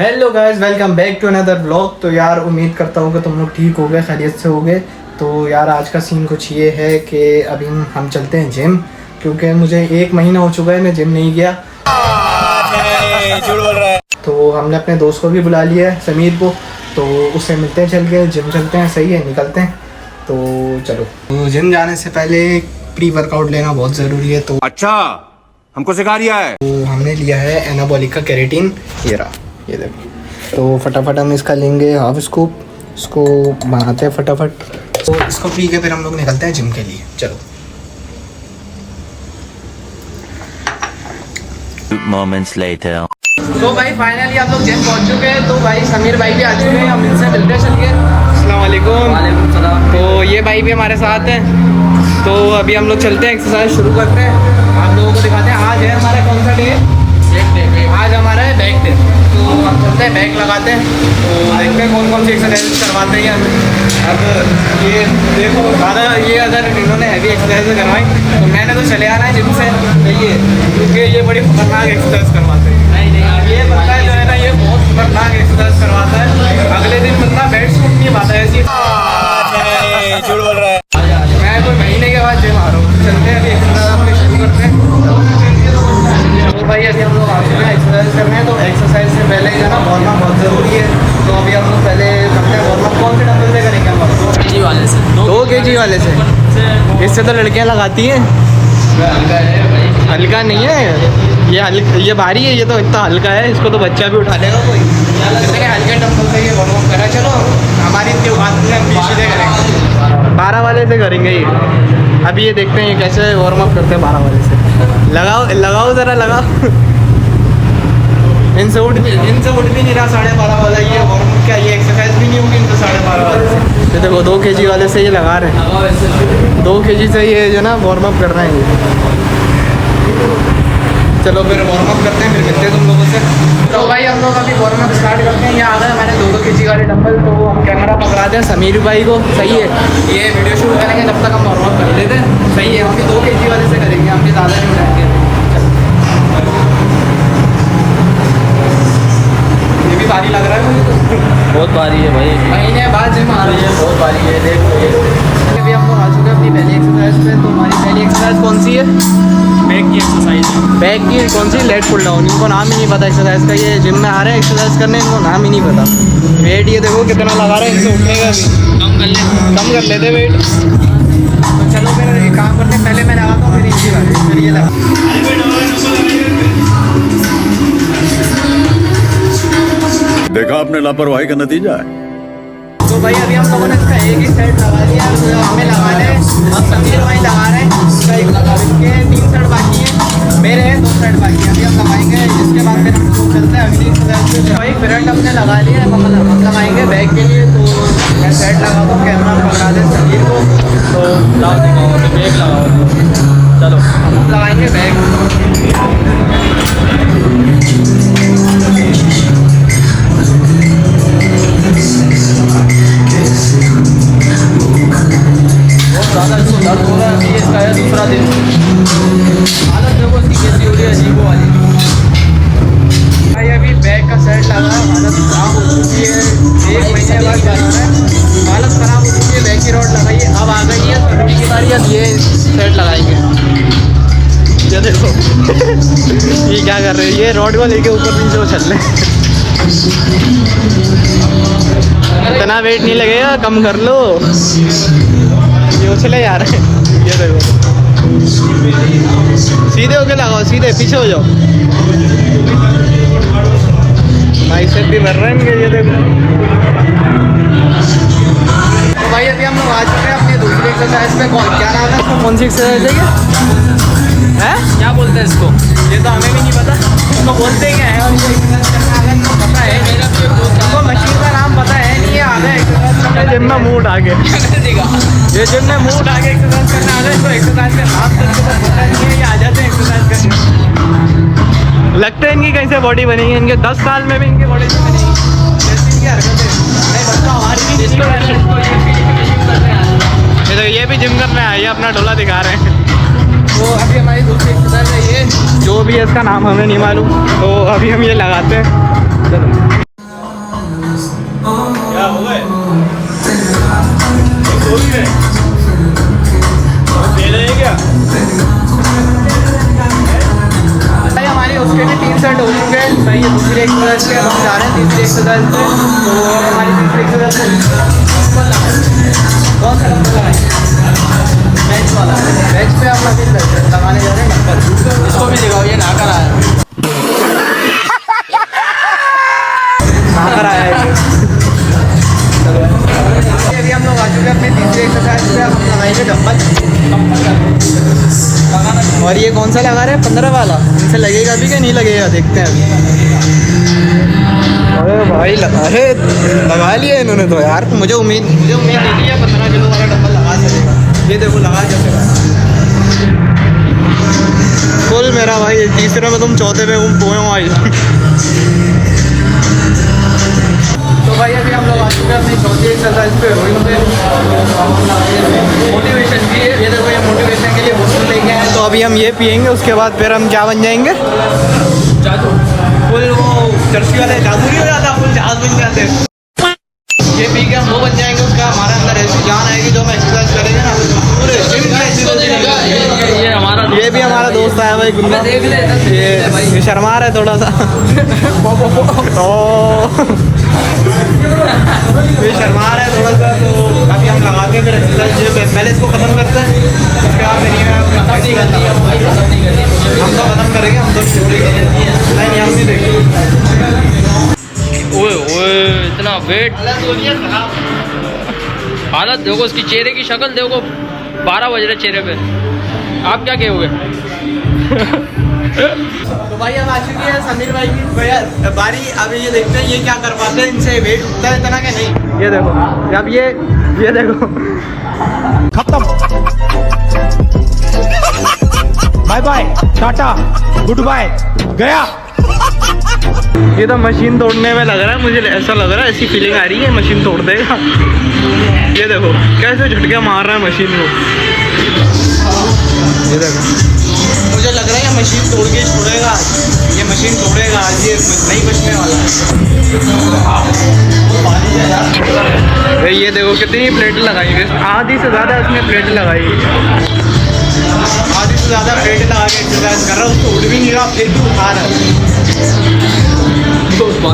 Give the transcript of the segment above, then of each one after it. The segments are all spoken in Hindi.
Hello guys, welcome back to another vlog. तो यार उम्मीद करता हूँ कि तुम लोग ठीक हो गए, खैरियत से हो गए। तो यार आज का सीन कुछ ये है कि अभी हम चलते हैं जिम, क्योंकि मुझे 1 महीना हो चुका है मैं जिम नहीं गया। झूठ बोल रहा है। तो हमने अपने दोस्त को भी बुला लिया है, समीर को। तो उससे मिलते हैं, चल के जिम चलते हैं। सही है, निकलते हैं। तो चलो। तो जिम जाने से पहले प्री वर्कआउट लेना बहुत ज़रूरी है। तो अच्छा, हमको सिखा रिया है। तो हमने लिया है एनाबॉलिक का केराटिन। ये रहा, ये देखो। तो फटाफट हम इसका लेंगे हाफ स्कूप, इसको बनाते हैं फटाफट। तो इसको पी के फिर हम लोग निकलते हैं जिम के लिए। चलो। Moments later. तो भाई फाइनली हम लोग जिम पहुंच चुके हैं। तो भाई समीर भाई भी आ चुके हैं, हम इनसे मिलते हैं। चलिए। अस्सलाम वालेकुम। वालेकुम सलाम। तो ये भाई भी हमारे साथ हैं। तो अभी हम लोग चलते हैं, एक्सरसाइज शुरू करते हैं। आप लोगों को दिखाते हैं। आज है हमारा कौन सा डे? आज हमारा है बैक डे। तो हम चलते हैं, बैक लगाते हैं। तो देखते हैं कौन कौन सी एक्सरसाइज करवाते हैं हमें। अब ये देखो, ज़्यादा ये अगर इन्होंने हैवी एक्सरसाइज करवाई तो मैंने तो चले आना है जिम से, सही है, क्योंकि ये बड़ी खतरनाक एक्सरसाइज करवाते हैं। नहीं, ये बंदा जो है ना, ये बहुत खतरनाक एक्सरसाइज करवाता है। अगले दिन बंदा बेड से उठ नहीं पाता है ऐसी। झूठ बोल रहा है। मैं कोई महीने के बाद जिम आ रहा हूँ। चलते हैं अभी एक्सरसाइज अपनी शुरू करते हैं। तो भाई अभी हम लोग आ चुके हैं एक्सरसाइज करने। तो एक्सरसाइज से पहले जो है ना वार्म अप बहुत ज़रूरी है। तो अभी हम लोग पहले करते हैं वार्म अप। कौन से डंबल से करेंगे हम? 2 kg वाले से। 2 kg वाले से। इससे तो लड़कियाँ लगाती हैं। हल्का नहीं है ये भारी है। ये तो इतना हल्का है, इसको तो बच्चा भी उठा लेगा कोई। जैसे कि हल्के डंबल से ये वार्म अप करा। चलो, हमारी इतनी बात नहीं, हम पीछे से करेंगे। 12 वाले से करेंगे ये। अभी ये देखते हैं ये कैसे वार्म अप करते हैं 12 वाले से। लगाओ ज़रा लगाओ। इनसे उठ भी नहीं रहा 12.5 वाला। ये वार्म अप क्या, ये एक्सरसाइज भी नहीं होगी इनसे 12.5 वाले से। ये देखो 2 kg वाले से ये लगा रहे हैं। 2 kg से ये जो ना वार्म अप कर रहे हैं ये। चलो फिर वार्म अप करते हैं, फिर मिलते हैं तुम लोगों से। तो भाई हम लोग अभी वार्म अप स्टार्ट करते हैं। ये आ गए हमारे 2 kg वाले डंबल। तो हम कैमरा पकड़ा दें समीर भाई को, सही है। ये वीडियो शूट करेंगे, जब तक हम वार्म अप कर लेते हैं, सही है। हम भी 2 kg वाले से करेंगे, हम भी ज़्यादा नहीं उठाएंगे। ये भी भारी लग रहा है मुझे तो। बहुत भारी है भाई। महीने बाद जिम आ रही है, बहुत भारी है। देखो ये अभी हम लोग आ चुके हैं अपनी पहली एक्सरसाइज पे। तो हमारी पहली एक्सरसाइज कौन सी है? बैक की एक्सरसाइज है। बैक की कौन सी? Late pull down. इनको नाम ही नहीं पता एक्सरसाइज का। ये जिम में आ रहे हैं एक्सरसाइज करने, इनको नाम ही नहीं पता। वेट ये देखो कितना लगा रहे हैं, इनसे उठेगा अभी। कम कर लेते वेट। तो चलो फिर एक काम करते हैं, पहले मैं लगाता हूँ, फिर इसी वाले, फिर ये लगा। देखा आपने लापरवाही का नतीजा है। तो भाई अभी हम लोगों ने इसका एक ही सेट लगा लिया। हमें लगाने अब समीर भाई लगा रहे हैं। इसका एक लगा, इसके 3 सेट बाकी हैं, मेरे हैं 2 सेट बाकी हैं। अभी हम लगाएंगे, इसके बाद फिर हम लोग चलते हैं अगली एक्सरसाइज पे। भाई फ्रंट हमने लगा लिया है, हम लगाएंगे बैक के लिए। तो मैं सेट लगा दूँ, कैमरा पकड़ा दें समीर को। तो बैक लगाओ। चलो हम लगाएंगे बैक। ज़्यादा इसको दर्द हो रहा है। ये इसका है दूसरा दिन। हालत देखो इसकी कैसी हो रही है, अजीब वाली। भाई अभी बैक का सेट लगा, हालत ख़राब हो चुकी है। 1 महीने बाद लगा रहा है, हालत ख़राब हो चुकी है। बैक की रॉड लगाइए, अब आ गई है सभी की बारी। अब ये सेट लगाएंगे। ये देखो ये क्या कर रहे हैं, ये रॉड को लेके ऊपर नीचे उछल रहे हैं। इतना वेट नहीं लगेगा, कम कर लो। ये उछले जा रहे हैं। ये देखो, सीधे होके लगाओ, सीधे पीछे हो जाओ। बाइसेप भी भर रहे हैं इनके, ये देखो। तो भाई अभी हम लोग आ चुके हैं अपनी दूसरी एक्सरसाइज पे। क्या नाम है इसका? कौन सी एक्सरसाइज है ये? है क्या बोलते हैं इसको? ये तो हमें भी नहीं पता, इसको बोलते क्या है। और ये एक्सरसाइज करने आ गए, इनको पता है। मेरा भी एक दोस्त इनको मशीन का नाम पता है नहीं। ये आ गए एक्सरसाइज करने, जिम में मुंह उठा के। ये जिम में मुंह उठा के एक्सरसाइज करने आ गए। इसको एक्सरसाइज का नाम तो इनको पता नहीं है। ये आ जाते हैं एक्सरसाइज करने। लगता है इनकी कहीं से बॉडी बनेगी, इनके 10 साल में भी इनकी बॉडी नहीं बनेगी। जैसी इनकी हरकतें नहीं बनता, हमारी भी ये भी जिम करने आए, अपना ढोला दिखा रहे हैं। तो अभी हमारी दूसरी एक्सरसाइज है ये, जो भी है इसका नाम हमें नहीं मालूम। तो अभी हम ये लगाते हैं। एक्सरसाइज पे हम जा रहे हैं, तीसरी एक्सरसाइज पे। तो हमारी तीसरी एक्सरसाइज कौन सा डंबल लगाएंगे? बेंच वाला। बेंच पे हम लगाने जा रहे हैं डंबल। इसको भी दिखाओ, ये नहा कर आया है। अभी हम लोग आ चुके हैं अपनी तीसरी एक्सरसाइज पे। अब हम लगाएंगे डंबल। और ये कौन सा लगा रहे हैं? 15 वाला। इनसे लगेगा भी कि नहीं लगेगा, देखते हैं अभी। अरे भाई लगा लिया इन्होंने तो यार। मुझे उम्मीद नहीं थी 15 किलो वाला डंबल लगा सकेगा। ये देखो लगा कैसे फुल मेरा भाई। तीसरे में तुम चौथे पे पोए आई। तो भाई अभी हम लोग आ चुके हैं अपनी चौथी एक्सरसाइज पे, रोइंग पे। मोटिवेशन भी है, ये देखो ये मोटिवेशन के लिए बोतल लेके आए। तो अभी हम ये पियेंगे, उसके बाद फिर हम क्या बन जाएंगे? जादू। फुल वो चर्ची वाले जादू नहीं हो जाता, फुल जहाज बन जाते। ये पी के हम वो बन जाएंगे। उसका हमारे अंदर ऐसी जान आएगी जो हम एक्सरसाइज करेंगे ना पूरे जिम की एक्सरसाइज। ये भी हमारा दोस्त आया भाई गुल्ला। ये शर्मा रहा है थोड़ा सा। ये शर्मा रहा है थोड़ा सा। तो अभी हम लगाते हैं फिर एक्सरसाइज। पहले इसको ख़त्म करते हैं, उसके बाद हम तो ख़त्म करेंगे। हम तो नहीं हम नहीं देखेंगे। ओए ओए इतना वेट, हालत देखो उसकी, चेहरे की शक्ल देखो। 12 बज रहे चेहरे पे। आप क्या कहोगे? तो भाई अब आ चुकी है समीर भाई की बारी। अभी ये देखते हैं ये क्या कर पाते हैं। इनसे वेट उठता है इतना कि नहीं। ये देखो अब ये देखो खत्म। Bye bye, tata, goodbye, गया। ये तो मशीन तोड़ने में लग रहा है। मुझे ऐसा लग रहा है, ऐसी फीलिंग आ रही है मशीन तोड़ देगा। ये देखो कैसे झटके मार रहा है मशीन को। ये देखो मुझे लग रहा है ये मशीन तोड़ के छोड़ेगा। ये मशीन तोड़ेगा आज, ये नहीं बचने वाला है। ये देखो कितनी प्लेट लगाई है, आधी से ज़्यादा इसमें प्लेट लगाई है। आधी से ज़्यादा प्लेट लगा के एक्सरसाइज कर रहा है। उसको उठ भी नहीं रहा, फिर भी उठा रहा है।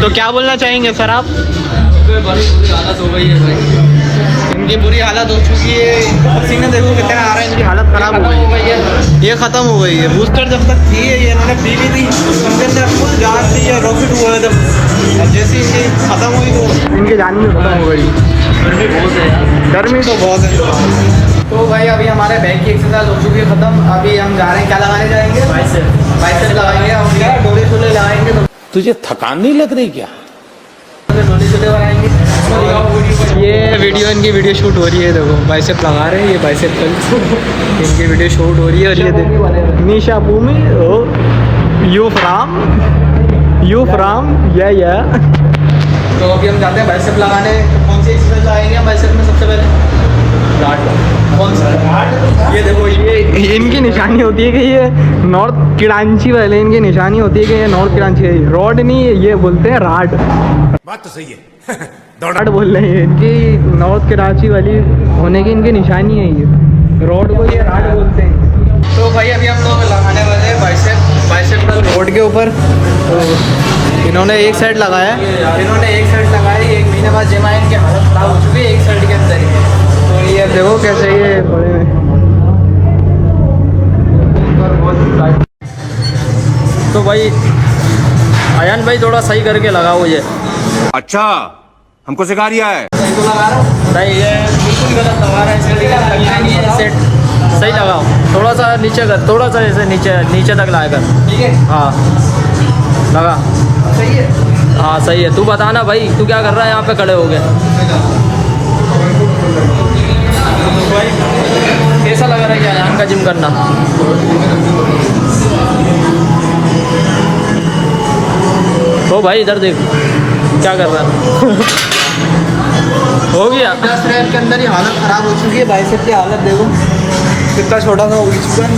तो क्या बोलना चाहेंगे सर आप? बड़ी बुरी हालत हो गई है भाई। इनकी बुरी हालत हो चुकी है। इनको पसीने देखो कितना आ रहा है। इनकी हालत ख़राब हो गई है। ये ख़त्म हो गई है। बूस्टर जब तक थी ये इन्होंने पी ली थी, उनके अंदर फुल जान थी, ये रॉकेट हुआ है जब। अब जैसे इनकी ख़त्म हुई तो इनकी जान भी ख़त्म हो गई। गर्मी बहुत है यार, गर्मी तो बहुत है। तो भाई अभी हमारे बैक की एक्सरसाइज हो चुकी है ख़त्म। अभी हम जा रहे हैं, क्या लगाने जाएंगे? बाइसेप लगाएंगे। हम क्या डोले शोले लगाएंगे। तो तुझे थकान नहीं लग रही क्या? डोले शोले बनाएंगे। ये वीडियो इनकी वीडियो शूट हो रही है। देखो बाइसेप लगा रहे हैं, ये बाइसेप इनकी वीडियो शूट हो रही है। और ये देखो निशा भूमि, ओ यू फ्राम या। तो अभी हम जाते हैं बाइसेप लगाने। कौन सी एक्सरसाइज लगाएंगे हम बाइसेप में सबसे पहले? कौन सा? ये देखो ये इनकी निशानी होती है कि ये नॉर्थ किरांची वाले, इनकी निशानी होती है कि ये नॉर्थ किरांची है। रॉड नहीं, ये बोलते हैं राड। बात तो सही है। राड बोल रहे हैं। इनकी नॉर्थ कराची वाली होने की इनकी निशानी है। ये रोड को ये राड बोलते हैं। तो भाई अभी हम लोग लगाने वाले हैं बाइसेप का रोड के ऊपर। तो इन्होंने एक साइड लगाया, एक महीने बाद जिम आए, इनकी हालत ख़राब हो चुकी है एक साइड के अंदर ही। तो ये देखो कैसे ये बड़े में। तो भाई आयान भाई थोड़ा सही करके लगाओ ये। अच्छा, हमको सिखा रिया है। इसको लगा रहा हूँ। नहीं ये बिल्कुल गलत लगा रहा है। सेट सही लगाओ, थोड़ा सा नीचे कर, थोड़ा सा ऐसे नीचे तक लाया कर। ठीक है, हाँ लगा, सही है। हाँ सही है। तू बताना भाई, तू क्या कर रहा है यहाँ पे खड़े हो गए? कैसा लग रहा है क्या आयान का जिम करना? ओ भाई इधर देख क्या कर रहा है। हो गया 10 रैप के अंदर ही हालत ख़राब हो चुकी है। बाइसेप की हालत देखो कितना छोटा सा हो चुका है।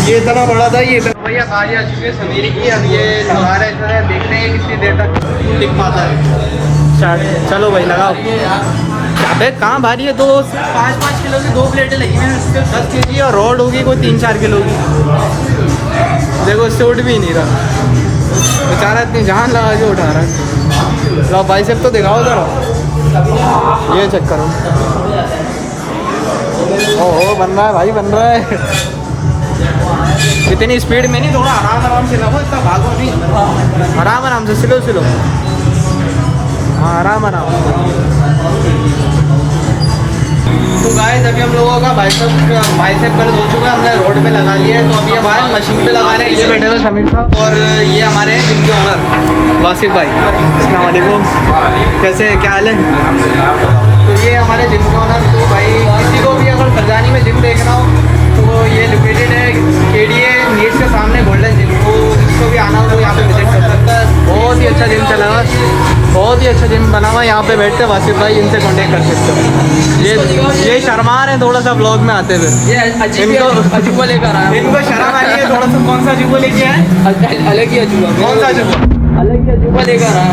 ये इतना बड़ा था। ये भैया बारी आ चुकी है समीर की। अब ये लगा रहा है, देखते हैं कितनी देर तक टिक पाता है। चलो भाई लगाओ। अबे कहाँ भारी है? 5-5 किलो की 2 प्लेटें लगी हैं। 10 kg और रॉड होगी कोई 3-4 किलो की। देखो इससे उठ भी नहीं रहा। बेचारा इतनी जान लगा के उठा रहा है। लो बाइसेप तो दिखाओ जरा, ये चेक करो। ओहो बन रहा है भाई, बन रहा है। इतनी स्पीड में नहीं, थोड़ा आराम आराम से लगो, इतना भागो नहीं, आराम आराम से स्लो स्लो, हाँ आराम आराम। तो गाइस अभी हम लोगों का बाइसेप कर हो चुका है, हमने रोड पे लगा लिया है। तो अभी हमारे मशीन पे लगा रहे हैं, ये बैठे हुए समीर साहब और ये हमारे जिम के ओनर वासिफ भाई। अस्सलाम वालेकुम, कैसे क्या हाल है? तो ये हमारे जिम के ओनर। तो भाई किसी को भी अगर फरजानी में जिम देखना हो तो ये लोकेटेड है KDA नीड्स के सामने गोल्डन जिम। तो जिसको भी आना हो वो यहाँ पे विजिट कर सकता है। बहुत ही अच्छा जिम चला हुआ, बहुत ही अच्छा जिम बना हुआ है। यहाँ पे बैठते हैं वासिफ भाई, इनसे कॉन्टेक्ट कर सकते हो। ये शर्मा रहे हैं थोड़ा सा ब्लॉग में आते हुए, ये अजूबा लेकर आया, इनको शर्म आ रही है थोड़ा सा। कौन सा अजूबा लेके आए? अलग ही अजूबा। कौन सा अजूबा? अलग ही अजूबा लेकर आया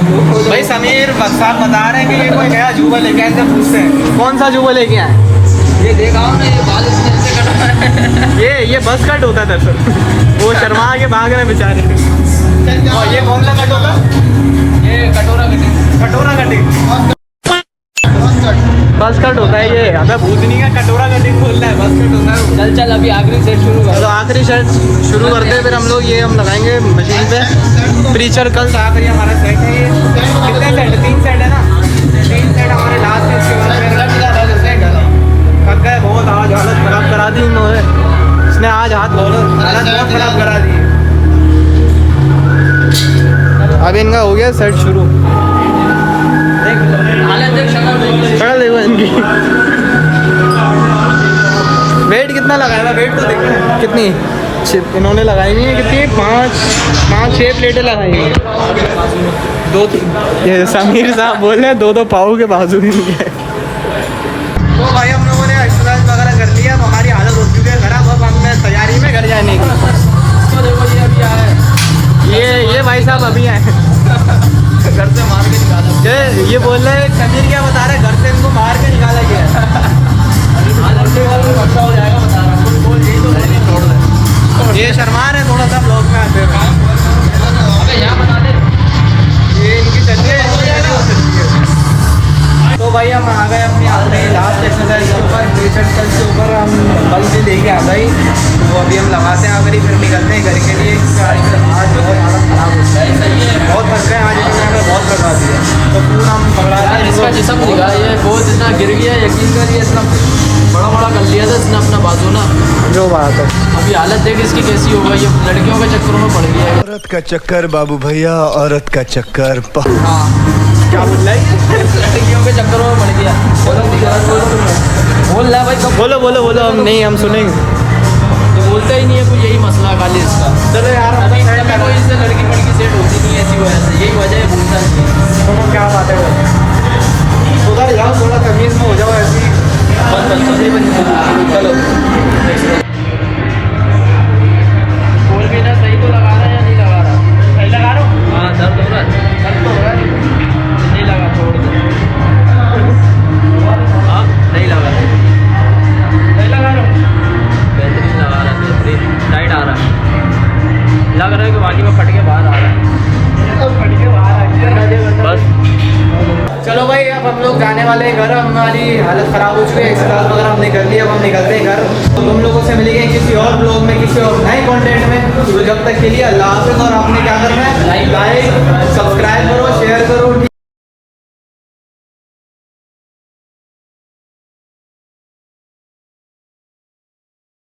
भाई समीर साहब बता रहे हैं कि ये कोई नया अजूबा लेके आए, इनसे पूछते हैं कौन सा अजूबा लेके आए? ये देखा ना, ये बाल इसने ऐसे कटा है। ये बस कट होता है दरअसल, वो शर्मा के भाग रहे हैं बेचारे। और ये कौन सा कट होता है? ये कटोरा कटिंग। कटोरा कटिंग, बस कट होता है ये। हमें भूतनी का कटोरा कटिंग बोलना है, बस कट होता है। चल चल अभी आखिरी सेट शुरू कर। तो आखिरी सेट शुरू करते हैं, फिर हम लोग ये हम लगाएंगे मशीन पे प्रीचर। कल से आखिरी हमारा सेट है ये। कितने सेट? 3 सेट है ना, 3 सेट हमारे लास्ट है। इसके बाद थक गए बहुत, आज हालत ख़राब करा दी इन्होंने। इसने आज हालत बहुत ख़राब करा दी। अभी इनका हो गया सेट शुरू। शक्ल देखो इनकी। वेट कितना लगाया था? वेट तो देखो कितनी इन्होंने लगाई हुई है, कितनी 5-6 प्लेटें लगाई हैं। 2 ये समीर साहब बोल रहे हैं 2-2 पाव के बाजू भी नहीं है। तो भाई हम लोगों ने एक्सरसाइज वगैरह कर लिया, तो हमारी हालत हो चुकी है खराब। अब हमने तैयारी में घर जाने की। ये भाई साहब अभी आए घर से मार के निकाला। ये बोल रहे हैं समीर क्या बता रहे, घर से इनको मार के निकाला गया। अच्छा हो जाएगा बता रहा हूँ। बोल यही तो नहीं छोड़ दे। ये शर्मा है थोड़ा सा ब्लॉग में आते हैं। अबे यहाँ बता दे। ये इनकी चलती है। तो भाई हम आ गए अपनी आखिरी लास्ट एक्सरसाइज के ऊपर, प्रीचर कल के ऊपर हम बल से लेके आ गए। तो अभी हम लगाते हैं आखिरी, फिर निकलते हैं घर के लिए। आज बहुत हालत ख़राब होता है, बहुत थक गए आज, इन्होंने बहुत थका दिया। तो पूरा हम पकड़ा यार इसका जिसम दिखा, ये बहुत इतना गिर गया, यकीन करिए इतना बड़ा कर लिया था इसने अपना बाजू ना। जो बात है, अभी हालत देख इसकी कैसी हो गई, ये लड़कियों के चक्करों में पड़ गया है। औरत का चक्कर बाबू भैया, औरत का चक्कर। हाँ क्या बोल रहा है? लड़कियों के चक्करों में पड़ गया। बोल रहा है भाई, कब बोलो बोलो बोलो, हम नहीं, हम सुनेंगे। ये बोलता ही नहीं है कुछ, यही मसला है खाली इसका। चलो यार, अभी कोई इससे लड़की पड़की सेट होती नहीं है ऐसी वजह से, यही वजह है, बोलता नहीं है। सुनो क्या बात है। उधर जाओ, थोड़ा तमीज़ में हो जाओ ऐसी। चलो बोल भी ना, सही तो लगा रहा है या नहीं लगा रहा? सही लगा रहा हूँ। हाँ दर्द हो रहा है, दर्द तो हो रहा है। नहीं लगा, छोड़ दे। हाँ नहीं लगा, सही लगा रहा हूँ। बेहतरीन लगा रहा है, बेहतरीन टाइट आ रहा है। लग रहा है कि बाकी में फट के बाहर आ रहा है बस। चलो भाई, अब हम लोग जाने वाले हैं घर। हमारी हालत ख़राब हो चुकी है, एक्सरसाइज वगैरह हमने कर लिया, अब हम निकलते हैं घर। तो तुम लोगों से मिलेंगे किसी और ब्लॉग में, किसी और नए कंटेंट में। तो जब तक के लिए अल्लाह हाफ़िज़। और आपने क्या करना है, लाइक सब्सक्राइब करो, शेयर करो।